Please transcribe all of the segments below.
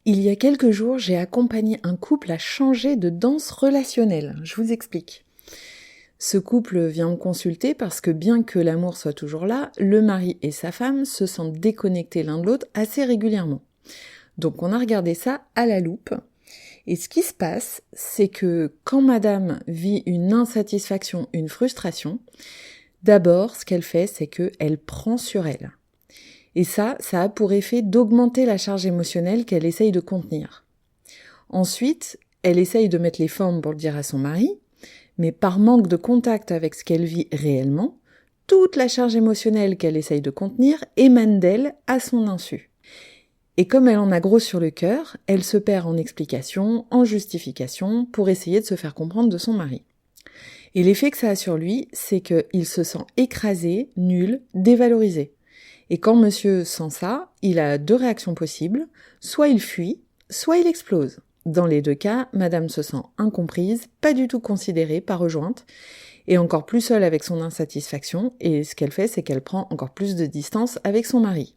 Il y a quelques jours, j'ai accompagné un couple à changer de danse relationnelle. Je vous explique. Ce couple vient me consulter parce que bien que l'amour soit toujours là, le mari et sa femme se sentent déconnectés l'un de l'autre assez régulièrement. Donc on a regardé ça à la loupe. Et ce qui se passe, c'est que quand madame vit une insatisfaction, une frustration, d'abord ce qu'elle fait, c'est qu'elle prend sur elle. Et ça a pour effet d'augmenter la charge émotionnelle qu'elle essaye de contenir. Ensuite, elle essaye de mettre les formes pour le dire à son mari, mais par manque de contact avec ce qu'elle vit réellement, toute la charge émotionnelle qu'elle essaye de contenir émane d'elle à son insu. Et comme elle en a gros sur le cœur, elle se perd en explications, en justifications, pour essayer de se faire comprendre de son mari. Et l'effet que ça a sur lui, c'est qu'il se sent écrasé, nul, dévalorisé. Et quand monsieur sent ça, il a deux réactions possibles, soit il fuit, soit il explose. Dans les deux cas, madame se sent incomprise, pas du tout considérée, pas rejointe, et encore plus seule avec son insatisfaction, et ce qu'elle fait, c'est qu'elle prend encore plus de distance avec son mari.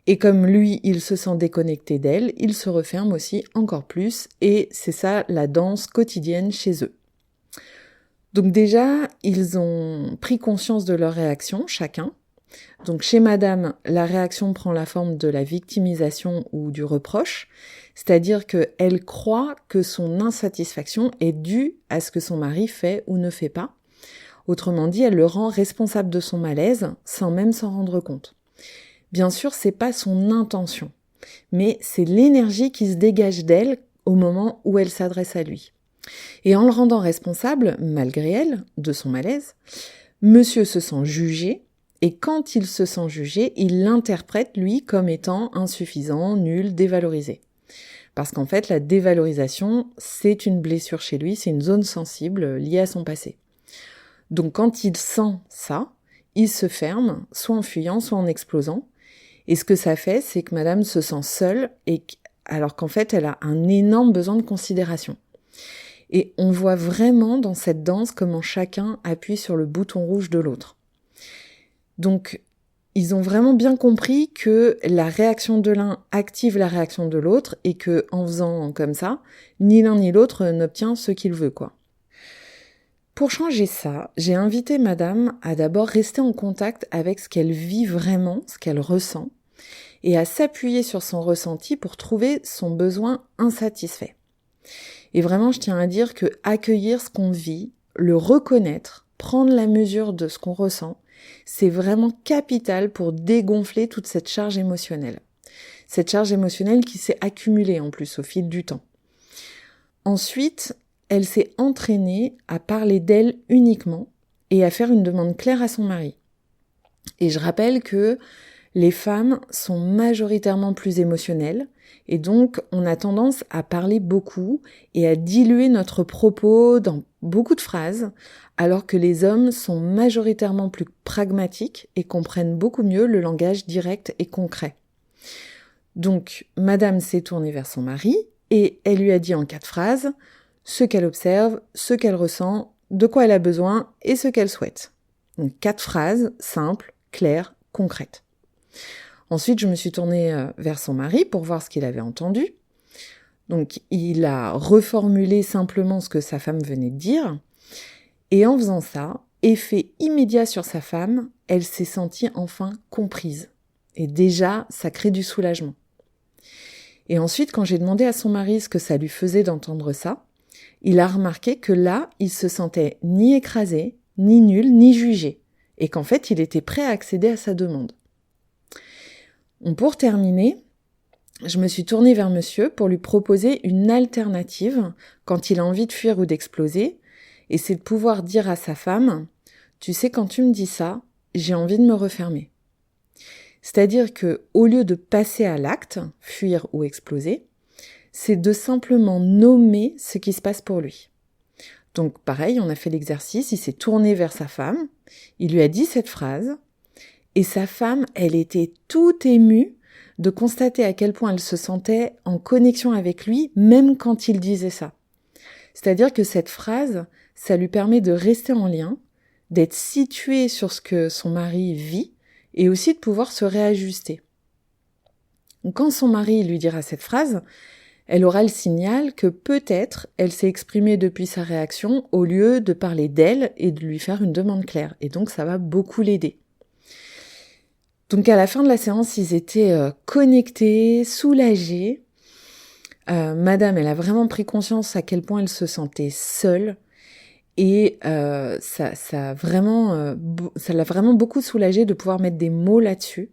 Et comme lui, il se sent déconnecté d'elle, il se referme aussi encore plus, et c'est ça la danse quotidienne chez eux. Donc déjà, ils ont pris conscience de leur réaction, chacun. Donc chez madame, la réaction prend la forme de la victimisation ou du reproche, c'est-à-dire qu'elle croit que son insatisfaction est due à ce que son mari fait ou ne fait pas. Autrement dit, elle le rend responsable de son malaise sans même s'en rendre compte. Bien sûr, c'est pas son intention, mais c'est l'énergie qui se dégage d'elle au moment où elle s'adresse à lui. Et en le rendant responsable, malgré elle, de son malaise, monsieur se sent jugé. Et quand il se sent jugé, il l'interprète, lui, comme étant insuffisant, nul, dévalorisé. Parce qu'en fait, la dévalorisation, c'est une blessure chez lui, c'est une zone sensible liée à son passé. Donc quand il sent ça, il se ferme, soit en fuyant, soit en explosant. Et ce que ça fait, c'est que madame se sent seule, alors qu'en fait, elle a un énorme besoin de considération. Et on voit vraiment dans cette danse comment chacun appuie sur le bouton rouge de l'autre. Donc, ils ont vraiment bien compris que la réaction de l'un active la réaction de l'autre et que en faisant comme ça, ni l'un ni l'autre n'obtient ce qu'il veut, quoi. Pour changer ça, j'ai invité madame à d'abord rester en contact avec ce qu'elle vit vraiment, ce qu'elle ressent, et à s'appuyer sur son ressenti pour trouver son besoin insatisfait. Et vraiment, je tiens à dire que accueillir ce qu'on vit, le reconnaître, prendre la mesure de ce qu'on ressent, c'est vraiment capital pour dégonfler toute cette charge émotionnelle. Cette charge émotionnelle qui s'est accumulée en plus au fil du temps. Ensuite, elle s'est entraînée à parler d'elle uniquement et à faire une demande claire à son mari. Et je rappelle que les femmes sont majoritairement plus émotionnelles et donc on a tendance à parler beaucoup et à diluer notre propos dans beaucoup de phrases, alors que les hommes sont majoritairement plus pragmatiques et comprennent beaucoup mieux le langage direct et concret. Donc, madame s'est tournée vers son mari et elle lui a dit en 4 phrases ce qu'elle observe, ce qu'elle ressent, de quoi elle a besoin et ce qu'elle souhaite. Donc 4 phrases simples, claires, concrètes. Ensuite, je me suis tournée vers son mari pour voir ce qu'il avait entendu. Donc, il a reformulé simplement ce que sa femme venait de dire. Et en faisant ça, effet immédiat sur sa femme, elle s'est sentie enfin comprise. Et déjà, ça crée du soulagement. Et ensuite, quand j'ai demandé à son mari ce que ça lui faisait d'entendre ça, il a remarqué que là, il se sentait ni écrasé, ni nul, ni jugé. Et qu'en fait, il était prêt à accéder à sa demande. Pour terminer, je me suis tournée vers monsieur pour lui proposer une alternative quand il a envie de fuir ou d'exploser, et c'est de pouvoir dire à sa femme « Tu sais, quand tu me dis ça, j'ai envie de me refermer ». C'est-à-dire que, au lieu de passer à l'acte, fuir ou exploser, c'est de simplement nommer ce qui se passe pour lui. Donc pareil, on a fait l'exercice, il s'est tourné vers sa femme, il lui a dit cette phrase, et sa femme, elle était toute émue de constater à quel point elle se sentait en connexion avec lui, même quand il disait ça. C'est-à-dire que cette phrase, ça lui permet de rester en lien, d'être située sur ce que son mari vit, et aussi de pouvoir se réajuster. Donc, quand son mari lui dira cette phrase, elle aura le signal que peut-être elle s'est exprimée depuis sa réaction au lieu de parler d'elle et de lui faire une demande claire. Et donc ça va beaucoup l'aider. Donc à la fin de la séance, ils étaient connectés, soulagés. Madame, elle a vraiment pris conscience à quel point elle se sentait seule. Et ça l'a vraiment beaucoup soulagée de pouvoir mettre des mots là-dessus.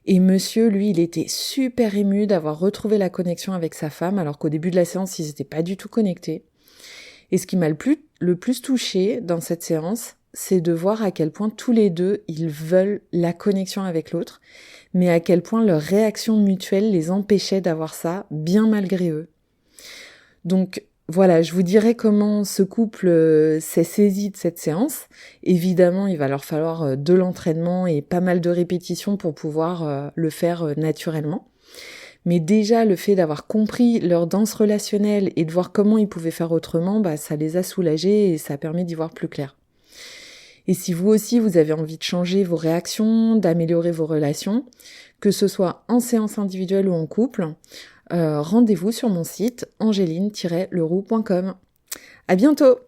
Et monsieur, lui, il était super ému d'avoir retrouvé la connexion avec sa femme, alors qu'au début de la séance, ils n'étaient pas du tout connectés. Et ce qui m'a le plus touchée dans cette séance, c'est de voir à quel point tous les deux, ils veulent la connexion avec l'autre, mais à quel point leur réaction mutuelle les empêchait d'avoir ça, bien malgré eux. Donc, voilà, je vous dirai comment ce couple s'est saisi de cette séance. Évidemment, il va leur falloir de l'entraînement et pas mal de répétitions pour pouvoir le faire naturellement. Mais déjà, le fait d'avoir compris leur danse relationnelle et de voir comment ils pouvaient faire autrement, ça les a soulagés et ça a permis d'y voir plus clair. Et si vous aussi, vous avez envie de changer vos réactions, d'améliorer vos relations, que ce soit en séance individuelle ou en couple, rendez-vous sur mon site angeline-leroux.com. À bientôt!